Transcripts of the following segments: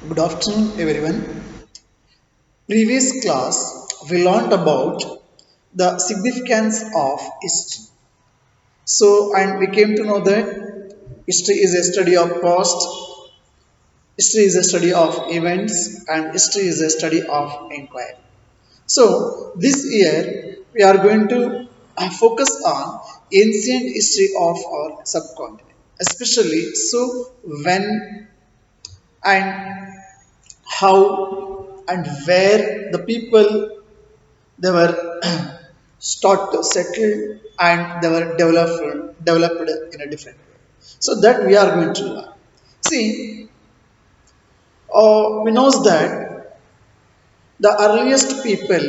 Good afternoon, everyone. Previous class we learned about the significance of history. And we came to know that history is a study of past, history is a study of events, and history is a study of inquiry. So, this year we are going to focus on ancient history of our subcontinent, especially when and how and where the people they were start to settle and they were developed in a different way. So that we are going to learn. See, we knows that the earliest people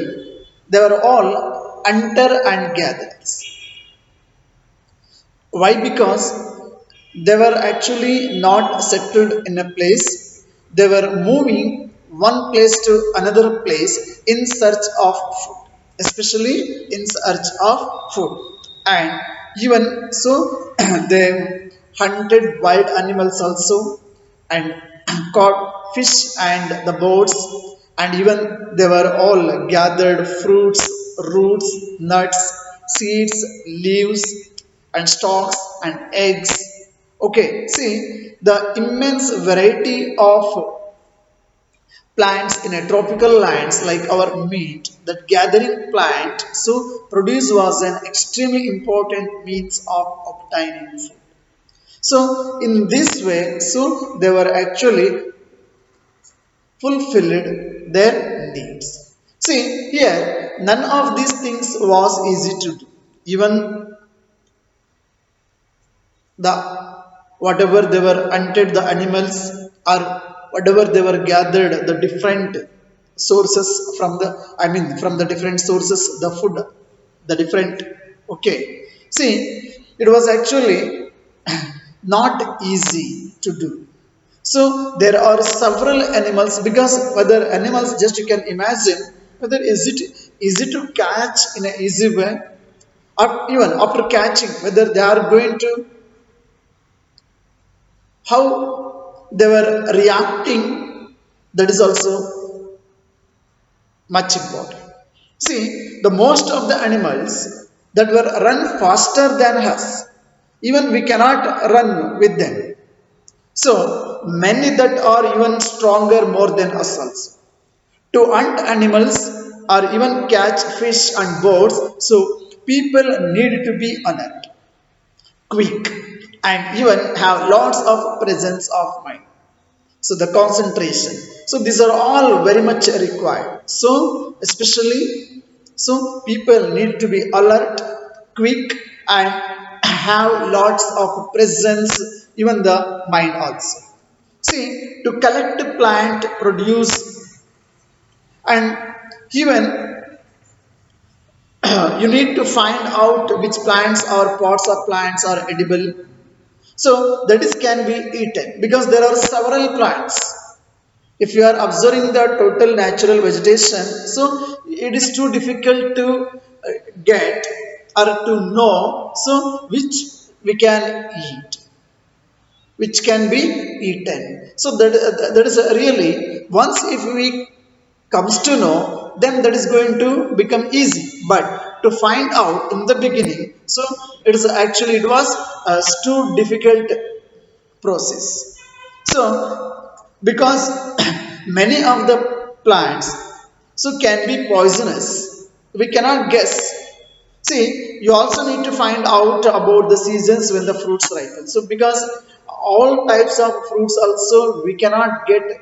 they were all hunter and gatherers. Why? Because they were actually not settled in a place. They were moving one place to another place in search of food, especially in search of food. And even so, they hunted wild animals also and caught fish and the boats, and even they were all gathered fruits, roots, nuts, seeds, leaves, and stalks and eggs. Okay, see the immense variety of plants in a tropical lands like our meat that gathering plant so produce was an extremely important means of obtaining food. So in this way, so they were actually fulfilled their needs. See here, none of these things was easy to do. Even the whatever they were hunted the animals or whatever they were gathered the different sources from the from the different sources the food the different. Okay, see, it was actually not easy to do. So there are several animals because whether animals just you can imagine whether is it easy to catch in an easy way, or even after catching whether they are going to how they were reacting, that is also much important. See, the most of the animals that were run faster than us, even we cannot run with them. So many that are even stronger more than us also. To hunt animals or even catch fish and birds, so people need to be alert, quick, and even have lots of presence of mind. So the concentration, so these are all very much required. So especially so people need to be alert, quick, and have lots of presence, even the mind also. See, to collect plant produce and even you need to find out which plants or parts of plants are edible, so that is can be eaten because there are several plants. If you are observing the total natural vegetation, so it is too difficult to get or to know so which we can eat, which can be eaten. So that is really once if we comes to know, then that is going to become easy. But to find out in the beginning, so it is actually it was a too difficult process. So because many of the plants so can be poisonous, we cannot guess. See, you also need to find out about the seasons when the fruits ripen. So, because all types of fruits also we cannot get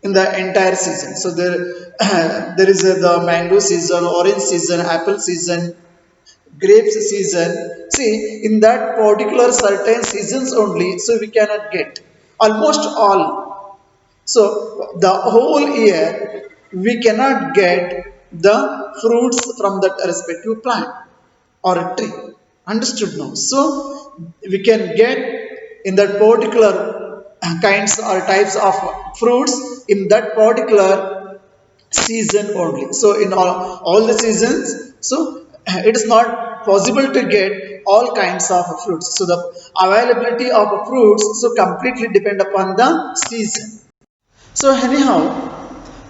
in the entire season. So there is the mango season, orange season, apple season, grapes season. See, in that particular certain seasons only, so we cannot get almost all. So the whole year we cannot get the fruits from that respective plant or a tree. Understood now? So we can get in that particular kinds or types of fruits in that particular season only. So in all the seasons, so it is not possible to get all kinds of fruits. So the availability of fruits so completely depend upon the season. So anyhow,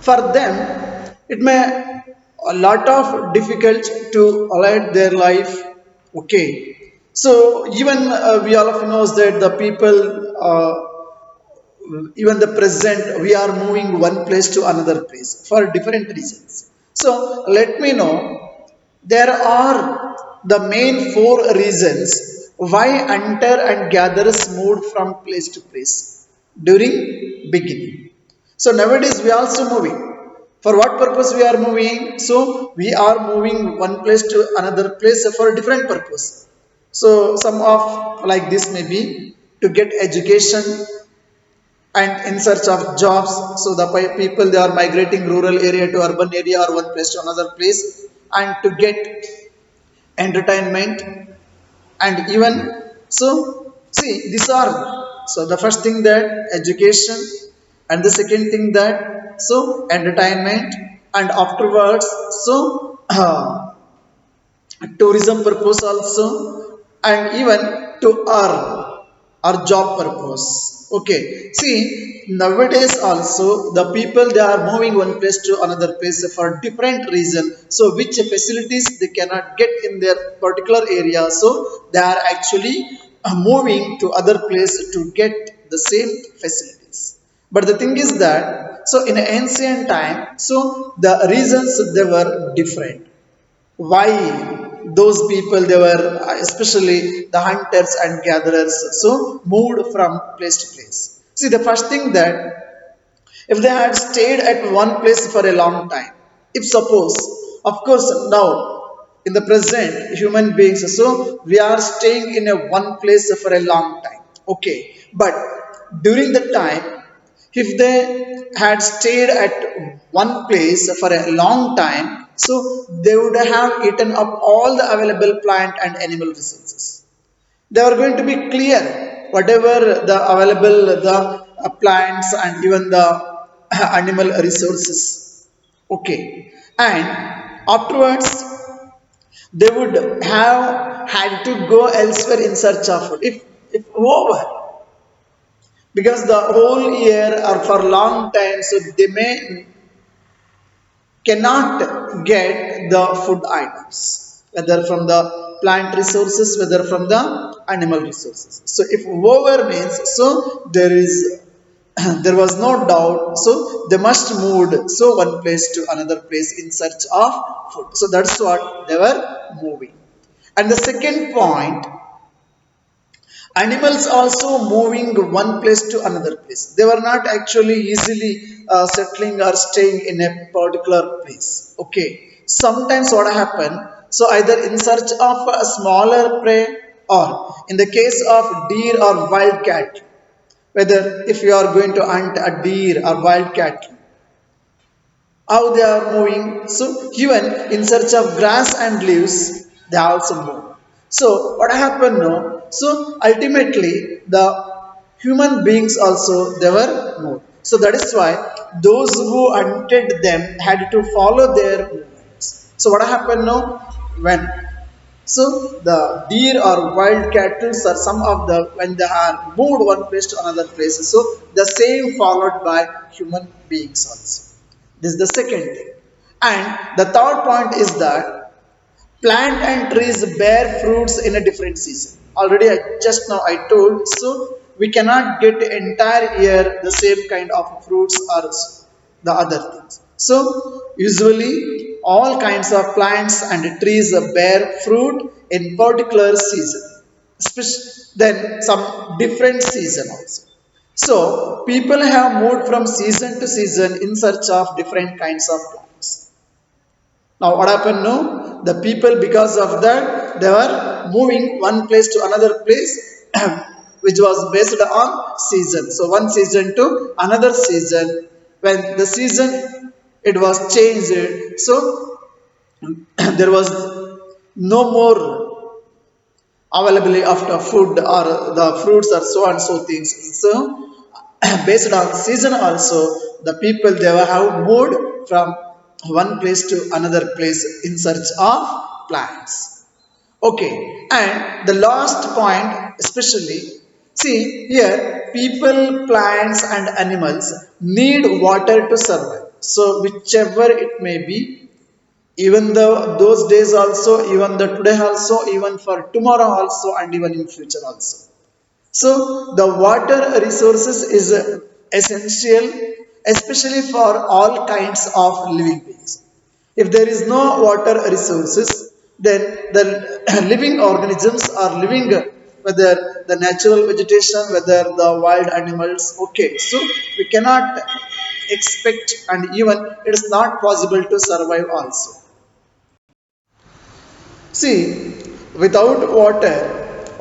for them, it may a lot of difficult to align their life. Okay, so even we all of knows that the people, even the present, we are moving one place to another place for different reasons. So let me know, there are the main four reasons why hunter and gatherers moved from place to place during beginning. So nowadays we are also moving. For what purpose we are moving? So we are moving one place to another place for a different purpose. So some of like this may be to get education and in search of jobs. So the people, they are migrating rural area to urban area or one place to another place, and to get entertainment. And even so, see, these are, so the first thing that education, and the second thing that so entertainment, and afterwards so tourism purpose also, and even to earn or job purpose. Okay, see, nowadays also the people, they are moving one place to another place for different reason. So which facilities they cannot get in their particular area, so they are actually moving to other place to get the same facilities. But the thing is that, so in ancient time, so the reasons they were different. Why those people, they were especially the hunters and gatherers, so moved from place to place. See, the first thing that, if they had stayed at one place for a long time, if suppose, of course, now in the present human beings, so we are staying in a one place for a long time. Okay, but during the time, if they had stayed at one place for a long time, so they would have eaten up all the available plant and animal resources. They are going to be clear whatever the available, the plants and even the animal resources. Okay, and afterwards they would have had to go elsewhere in search of food, if over, because the whole year or for long time, so they may cannot get the food items, whether from the plant resources, whether from the animal resources. So if over means, so there is there was no doubt, so they must move so one place to another place in search of food. So that's what they were moving. And the second point, animals also moving one place to another place, they were not actually easily settling or staying in a particular place. Okay, sometimes what happened, so either in search of a smaller prey, or in the case of deer or wild cat, whether if you are going to hunt a deer or wild cat, how they are moving. So even in search of grass and leaves, they also move. So what happened now, so ultimately the human beings also, they were moved. So that is why those who hunted them had to follow their movements. So what happened now, when so the deer or wild cattle are some of the, when they are moved one place to another place, so the same followed by human beings also. This is the second thing. And the third point is that plant and trees bear fruits in a different season. Already I just now I told, so we cannot get entire year the same kind of fruits or the other things. So usually all kinds of plants and trees bear fruit in particular season, especially then some different season also. So people have moved from season to season in search of different kinds of plants. Now, what happened now? The people, because of that, they were moving one place to another place, which was based on season. So, one season to another season. When the season it was changed, so there was no more availability of the food or the fruits or so and so things. So, based on season also, the people, they have moved from one place to another place in search of plants. Okay, and the last point, especially, see here, people, plants, and animals need water to survive. So, whichever it may be, even those days also, even the today also, even for tomorrow also, and even in future also. So the water resources is essential, especially for all kinds of living beings. If there is no water resources, then the living organisms are living, whether the natural vegetation, whether the wild animals. Okay, so we cannot expect, and even it is not possible to survive also. See, without water,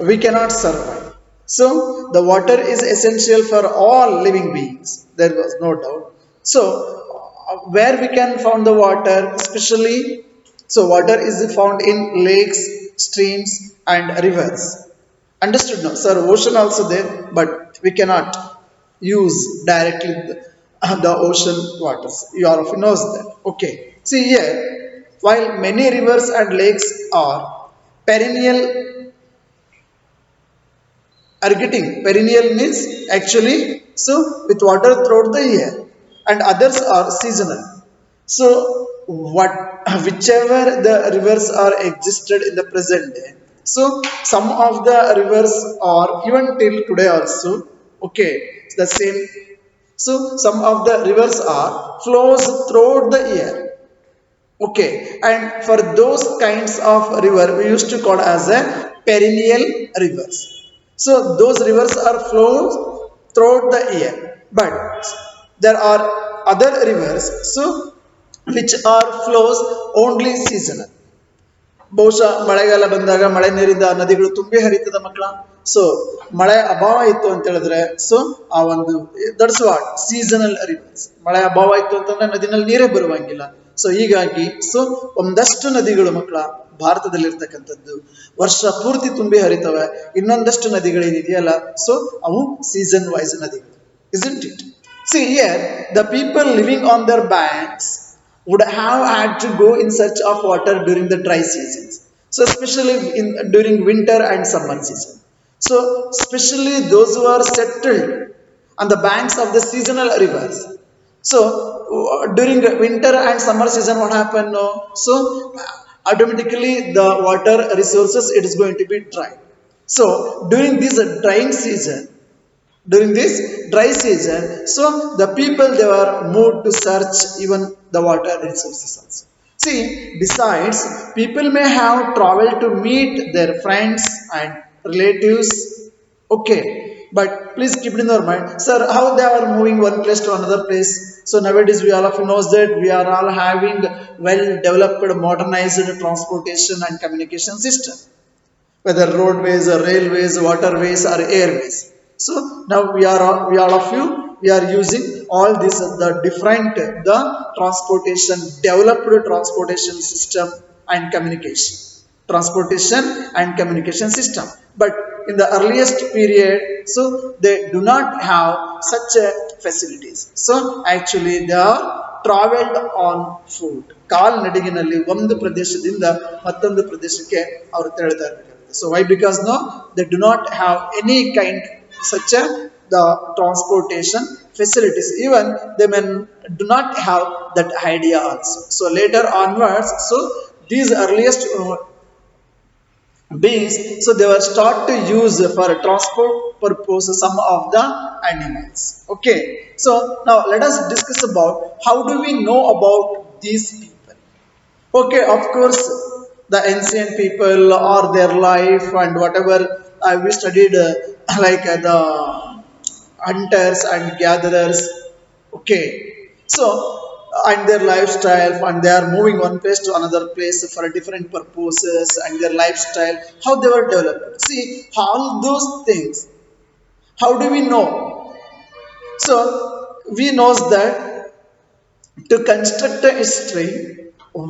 we cannot survive. So, the water is essential for all living beings. There was no doubt. So, where we can find the water, especially, so water is found in lakes, streams, and rivers. Understood now? Sir, ocean also there, but we cannot use directly the ocean waters. You all of you knows that. Okay. See here, while many rivers and lakes are perennial, are getting perennial means actually so with water throughout the year, and others are seasonal. So what whichever the rivers are existed in the present day, so some of the rivers are even till today also, okay, it's the same. So some of the rivers are flows throughout the year. Okay, and for those kinds of river, we used to call as a perennial rivers. So those rivers are flows throughout the year, but there are other rivers, so which are flows only seasonal. ಬಹುಶಃ ಮಳೆಗಾಲ ಬಂದಾಗ ಮಳೆ ನೀರಿಂದ ನದಿಗಳು ತುಂಬಿ ಹರಿತದ ಮಕ್ಕಳ. So ಮಳೆ ಅಭಾವ ಇತ್ತು ಅಂತ ಹೇಳಿದ್ರೆ, ಸೊ ಆ ಒಂದು ದಟ್ಸ್ ವಾಟ್ ಸೀಸನಲ್ ರಿವರ್ಸ್. ಮಳೆ ಅಭಾವ ಇತ್ತು ಅಂತಂದ್ರೆ ನದಿನಲ್ಲಿ ನೀರೇ ಬರುವಂಗಿಲ್ಲ. ಸೊ ಹೀಗಾಗಿ ಸೊ ಒಂದಷ್ಟು ನದಿಗಳು ಮಕ್ಕಳ ಭಾರತದಲ್ಲಿರ್ತಕ್ಕಂಥದ್ದು ವರ್ಷ ಪೂರ್ತಿ ತುಂಬಿ ಹರಿತವೆ. ಇನ್ನೊಂದಷ್ಟು ನದಿಗಳೇನಿದೆಯಲ್ಲ, ಸೊ ಅವು ಸೀಸನ್ ವೈಸ್ ನದಿಗಳು. Isn't it? See here, the people living on their banks would have had to go in search of water during the dry seasons. So especially during winter and summer season. So especially those who are settled on the banks of the seasonal rivers. So during winter and summer season, what happened? No? So automatically the water resources it is going to be dry. So during this drying season, during this dry season, so the people they were moved to search even the water resources also. See, besides, people may have traveled to meet their friends and relatives. Okay, but please keep it in your mind, sir, how they are moving one place to another place. So nowadays we all of you knows that we are all having well developed modernized transportation and communication system, whether roadways or railways, waterways or airways. So now we all of you we are using all this the different the transportation developed transportation system and communication system. But in the earliest period, so they do not have such a facilities. So actually they are traveled on foot. ಕಾಲ್ನಡಿಗೆನಲ್ಲಿ ಒಂದು ಪ್ರದೇಶದಿಂದ ಮತ್ತೊಂದು ಪ್ರದೇಶಕ್ಕೆ ಅವರು ತೆರಳುತ್ತಾ ಇರಬೇಕಾಗುತ್ತೆ. So why? Because no, they do not have any kind such a the transportation facilities. Even they may do not have that idea also. So later onwards, so these earliest beings, so they were start to use for transport purpose some of the animals. Okay, so now let us discuss about how do we know about these people. Okay, of course, the ancient people or their life and whatever we studied, like the hunters and gatherers. Okay, so and their lifestyle, and they are moving one place to another place for different purposes, and their lifestyle, how they were developed. See, all those things, how do we know? So we knows that to construct a history,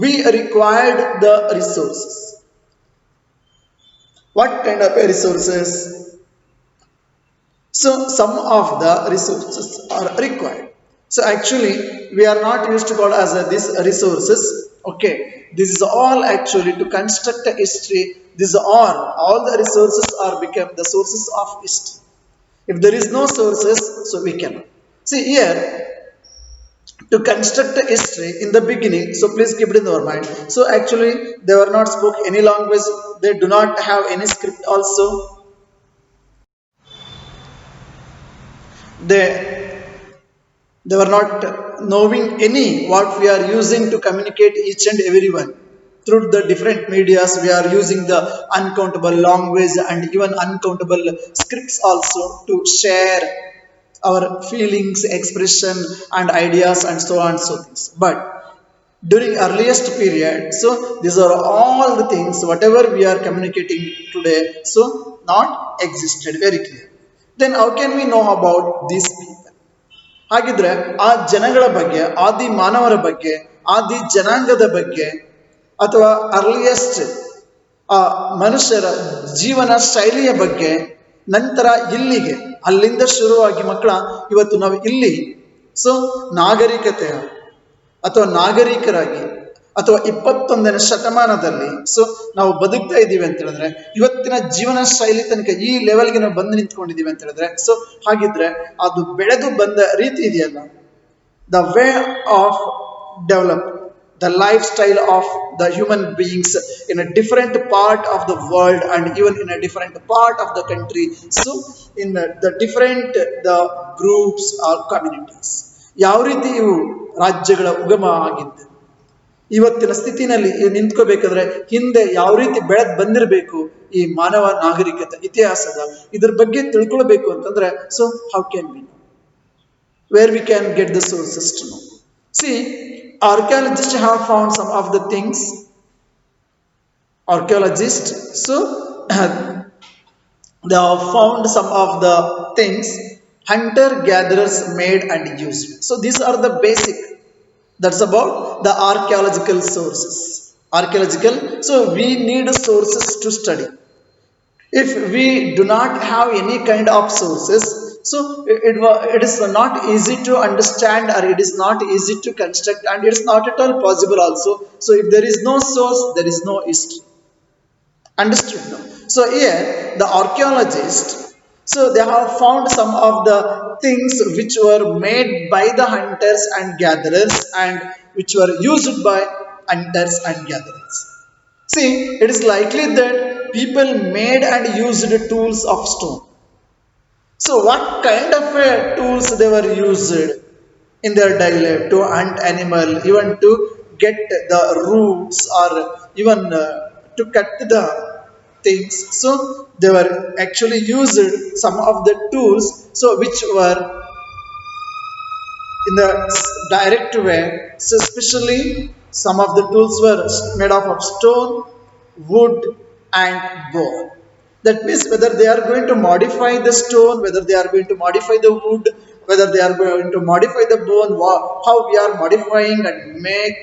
we required the resources. What kind of resources? So some of the resources are required. So actually we are not used to call as these resources. Okay, this is all actually to construct a history. These are all the resources are become the sources of history. If there is no sources, so we cannot. See here, to construct a history in the beginning, so please keep it in our mind. So actually they were not spoke any language, they do not have any script also. They they were not knowing any what we are using to communicate each and everyone through the different medias. We are using the uncountable language and even uncountable scripts also to share our feelings, expression, and ideas, and so on, so things. But during earliest period, so these are all the things whatever we are communicating today, so not existed very clear. Then how can we know about these people? ಹಾಗಿದ್ರೆ ಆ ಜನಗಳ ಬಗ್ಗೆ, ಆದಿ ಮಾನವರ ಬಗ್ಗೆ, ಆದಿ ಜನಾಂಗದ ಬಗ್ಗೆ, ಅಥವಾ earliest ಆ ಮನುಷ್ಯರ ಜೀವನ ಶೈಲಿಯ ಬಗ್ಗೆ, ನಂತರ ಇಲ್ಲಿಗೆ ಅಲ್ಲಿಂದ ಶುರುವಾಗಿ ಮಕ್ಕಳ ಇವತ್ತು ನಾವು ಇಲ್ಲಿ ಸೊ ನಾಗರಿಕತೆಯ ಅಥವಾ ನಾಗರಿಕರಾಗಿ ಅಥವಾ 21ನೇ ಶತಮಾನದಲ್ಲಿ ಸೊ ನಾವು ಬದುಕ್ತಾ ಇದ್ದೀವಿ ಅಂತ ಹೇಳಿದ್ರೆ, ಇವತ್ತಿನ ಜೀವನ ಶೈಲಿ ತನಕ ಈ ಲೆವೆಲ್ಗೆ ನಾವು ಬಂದು ನಿಂತ್ಕೊಂಡಿದ್ದೀವಿ ಅಂತ ಹೇಳಿದ್ರೆ, ಸೊ ಹಾಗಿದ್ರೆ ಅದು ಬೆಳೆದು ಬಂದ ರೀತಿ ಇದೆಯಲ್ಲ, the way of develop the lifestyle of the human beings in a different part of the world and even in a different part of the country, so in the different the groups or communities, ಯಾವ ರೀತಿ ಇವು ರಾಜ್ಯಗಳ ಉಗಮ ಆಗಿದ್ದು, ಇವತ್ತಿನ ಸ್ಥಿತಿನಲ್ಲಿ ನಿಂತ್ಕೋಬೇಕಾದ್ರೆ ಹಿಂದೆ ಯಾವ ರೀತಿ ಬೆಳೆದ್ ಬಂದಿರಬೇಕು ಈ ಮಾನವ ನಾಗರಿಕತೆ ಇತಿಹಾಸದ ಇದ್ರ ಬಗ್ಗೆ ತಿಳ್ಕೊಳ್ಬೇಕು ಅಂತಂದ್ರೆ, so how can we know, where we can get the sources to know? See, archaeologists have found some of the things. Archaeologists, so they have found some of the things hunter gatherers made and used. So these are the basic. That's about the archaeological sources. Archaeological. So we need sources to study. If we do not have any kind of sources, so it is not easy to understand, or it is not easy to construct, and it is not at all possible also. So if there is no source, there is no history. Understood now? So here the archaeologists, so they have found some of the things which were made by the hunters and gatherers, and which were used by hunters and gatherers. See, it is likely that people made and used tools of stone. So what kind of tools they were used in their daily life to hunt animal, even to get the roots, or even to cut the things. So they were actually used some of the tools, so which were in the direct way. So especially some of the tools were made of stone, wood, and bone. That means whether they are going to modify the stone, whether they are going to modify the wood, whether they are going to modify the bone, how we are modifying and make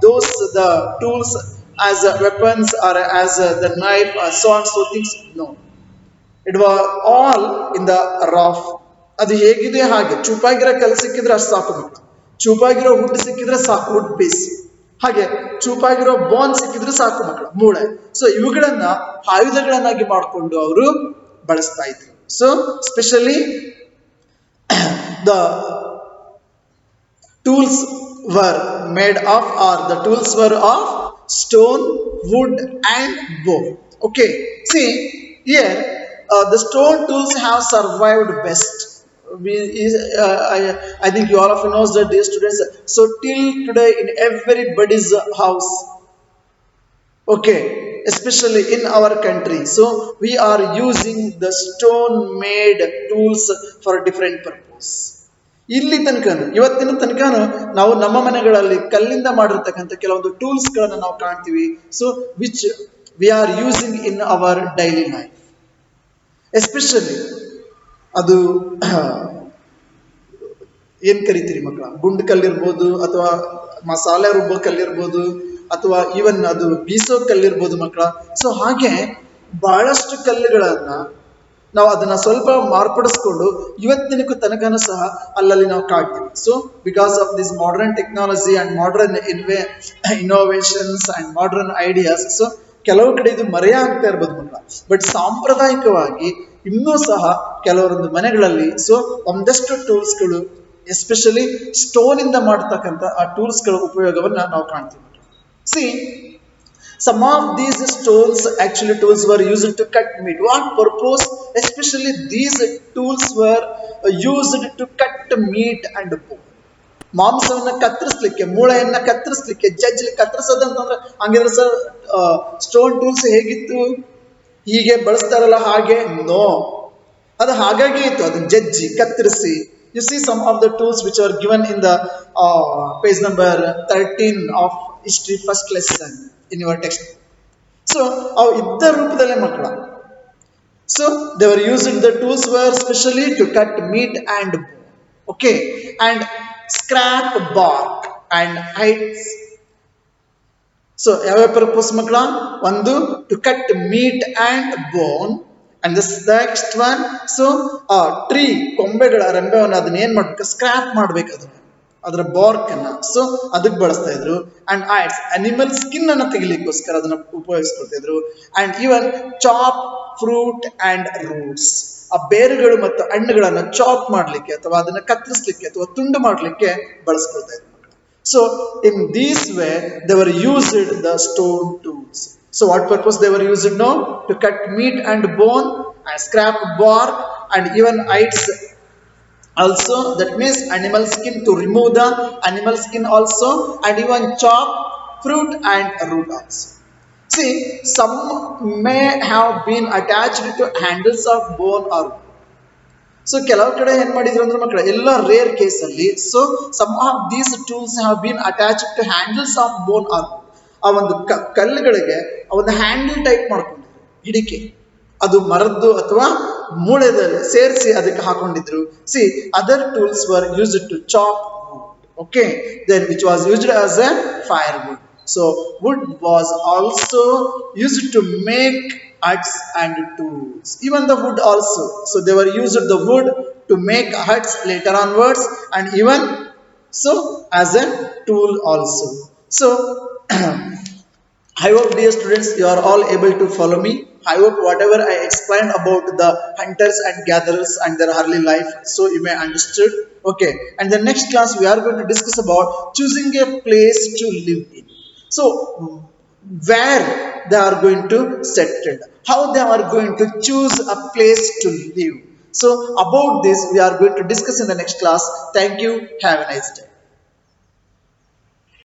those the tools as weapons, or as the knife, or so on, so things. No, it was all in the rough. ಅದು ಹೇಗಿದೆ ಹಾಗೆ, ಚೂಪಾಗಿರೋ ಕಲ್ಲು ಸಿಕ್ಕಿದ್ರೆ ಅಷ್ಟು ಸಾಕು ಮಕ್ಕಳು, ಚೂಪಾಗಿರೋ wood ಸಿಕ್ಕಿದ್ರೆ ಸಾಕು, ವುಡ್ ಪೀಸ್. ಹಾಗೆ ಚೂಪಾಗಿರೋ ಬೋನ್ ಸಿಕ್ಕಿದ್ರೆ ಸಾಕು ಮಕ್ಕಳು, ಮೂಳೆ. ಸೊ ಇವುಗಳನ್ನ ಆಯುಧಗಳನ್ನಾಗಿ ಮಾಡಿಕೊಂಡು ಅವರು ಬಳಸ್ತಾ ಇದ್ರು. So specially the tools were made of, or the tools were of stone, wood, and bone. Okay, see here, the stone tools have survived best. I think you all of you knows that these students, so till today in everybody's house, okay, especially in our country, so we are using the stone made tools for different purpose. ಇಲ್ಲಿ ತನಕನು, ಇವತ್ತಿನ ತನಕನು ನಾವು ನಮ್ಮ ಮನೆಗಳಲ್ಲಿ ಕಲ್ಲಿಂದ ಮಾಡಿರ್ತಕ್ಕಂಥ ಕೆಲವೊಂದು tools ಗಳನ್ನ ನಾವು ಕಾಣ್ತೀವಿ. So which we are using in our daily life. Especially ಅದು ಏನ್ ಕರಿತೀರಿ ಮಕ್ಕಳ, ಗುಂಡು ಕಲ್ಲಿರ್ಬೋದು, ಅಥವಾ ಮಸಾಲೆ ರುಬ್ಬೋ ಕಲ್ಲಿರ್ಬೋದು, ಅಥವಾ ಈವನ್ ಅದು ಬೀಸೋ ಕಲ್ಲಿರ್ಬೋದು ಮಕ್ಕಳ. ಸೊ ಹಾಗೆ ಬಹಳಷ್ಟು ಕಲ್ಲುಗಳನ್ನ ನಾವು ಅದನ್ನ ಸ್ವಲ್ಪ ಮಾರ್ಪಡಿಸ್ಕೊಂಡು ಇವತ್ತಿನ ತನಕನೂ ಸಹ ಅಲ್ಲಲ್ಲಿ ನಾವು ಕಾಡ್ತೀವಿ. So because of this modern technology and modern innovations and modern ideas, so ಕೆಲವು ಕಡೆ ಇದು ಮರೆಯಾಗ್ತಾ ಇರ್ಬೋದು ಮಕ್ಕಳ. ಬಟ್ ಸಾಂಪ್ರದಾಯಿಕವಾಗಿ ಇನ್ನೂ ಸಹ ಕೆಲವೊಂದು ಮನೆಗಳಲ್ಲಿ ಸೊ ಒಂದಷ್ಟು ಟೂಲ್ಸ್ಗಳು ಎಸ್ಪೆಷಲಿ ಸ್ಟೋನ್ ಇಂದ ಮಾಡತಕ್ಕಂಥ ಆ ಟೂಲ್ಸ್ಗಳ ಉಪಯೋಗವನ್ನ ನಾವು ಕಾಣ್ತೀವಿ. C some of these stones actually tools were used to cut meat. What purpose? Especially these tools were used to cut meat and bone. ಮಾಂಸವನ್ನ ಕತ್ತರಿಸ್ಲಿಕ್ಕೆ, ಮೂಳೆಯನ್ನ ಕತ್ತರಿಸ್ಲಿಕ್ಕೆ, ಜಜ್ಲಿ ಕತ್ತರಿಸೋದಂತಂದ್ರೆ ಹಂಗಿದ್ರೆ ಸರ್ ಸ್ಟೋನ್ ಟೂಲ್ಸ್ ಹೇಗಿತ್ತು ಹೀಗೆ ಬಳಸ್ತಾರಲ್ಲ ಹಾಗೆ? ನೋ, ಅದು ಹಾಗಾಗಿ ಇತ್ತು, ಅದು ಜಜ್ಜಿ ಕತ್ತರಿಸಿ. You see some of the tools which are given in the page number 13 of history first lesson in your text. So ಅವು ಇದ್ದ ರೂಪದಲ್ಲೇ ಮಕ್ಕಳ. So they were using, the tools were specially to cut meat and bone, okay, and scrap bark and hides. So ಯಾವ purpose ಮಕ್ಕಳ? ಒಂದು to cut meat and bone, and this next one so tree ಕೊಂಬೆಗಳ ರೆಂಬೆವನ್ನು ಅದನ್ನ ಏನ್ ಮಾಡ್ಬೇಕು? Scrap ಮಾಡ್ಬೇಕು, ಅದರ ಬಾರ್ಕ್ ಅನ್ನ. ಸೊ ಅದಕ್ಕೆ ಬಳಸ್ತಾ ಇದ್ರು. ಅಂಡ್ ಐಟ್ಸ್, ಅನಿಮಲ್ ಸ್ಕಿನ್ ಅನ್ನ ತೆಗಿಲಿಕ್ಕೋಸ್ಕರ ಅದನ್ನ ಉಪಯೋಗಿಸ್ಕೊಳ್ತಾ ಇದ್ರು. And even chop fruit and roots, ಆ ಬೇರುಗಳು ಮತ್ತು ಹಣ್ಣುಗಳನ್ನ ಚಾಪ್ ಮಾಡ್ಲಿಕ್ಕೆ ಅಥವಾ ಅದನ್ನ ಕತ್ತರಿಸ್ಲಿಕ್ಕೆ ಅಥವಾ ತುಂಡು ಮಾಡ್ಲಿಕ್ಕೆ ಬಳಸ್ಕೊಳ್ತಾ ಇದ್ರು. So in this way they were used the stone tools. So what purpose they were used? No, to cut meat and bone and scrap bark and even hides also, that means animal skin, to remove the animal skin also, and even chop fruit and root also. See, some may have been attached to handles of bone or wood. So ಕೆಲವು ಕಡೆ ಏನ್ ಮಾಡಿದ್ರು ಅಂದ್ರೆ ಮಕ್ಕಳ, ಎಲ್ಲ rare case ಅಲ್ಲಿ so some of these tools have been attached to handles of bone or, ಆ ಒಂದು ಕಲ್ಲುಗಳಿಗೆ ಆ ಒಂದು ಹ್ಯಾಂಡಲ್ ಟೈಪ್ ಮಾಡ್ಕೊಂಡಿದ್ರು, ಹಿಡಿಕೆ, ಅದು ಮರದ್ದು ಅಥವಾ ಮೂಳೆದಲ್ಲಿ ಸೇರಿಸಿ ಅದಕ್ಕೆ ಹಾಕೊಂಡಿದ್ರು. See other tools were used to chop wood, okay, then which was used as a fire wood. So wood was also used to make huts and tools. Even the wood also. So they were used the wood to make huts later onwards, and even so as a tool also. So I hope, dear students, you are all able to follow me. I hope whatever I explained about the hunters and gatherers and their early life, so you may understood. Okay, and the next class we are going to discuss about choosing a place to live in. So where they are going to settle, how they are going to choose a place to live. So about this we are going to discuss in the next class. Thank you. Have a nice day.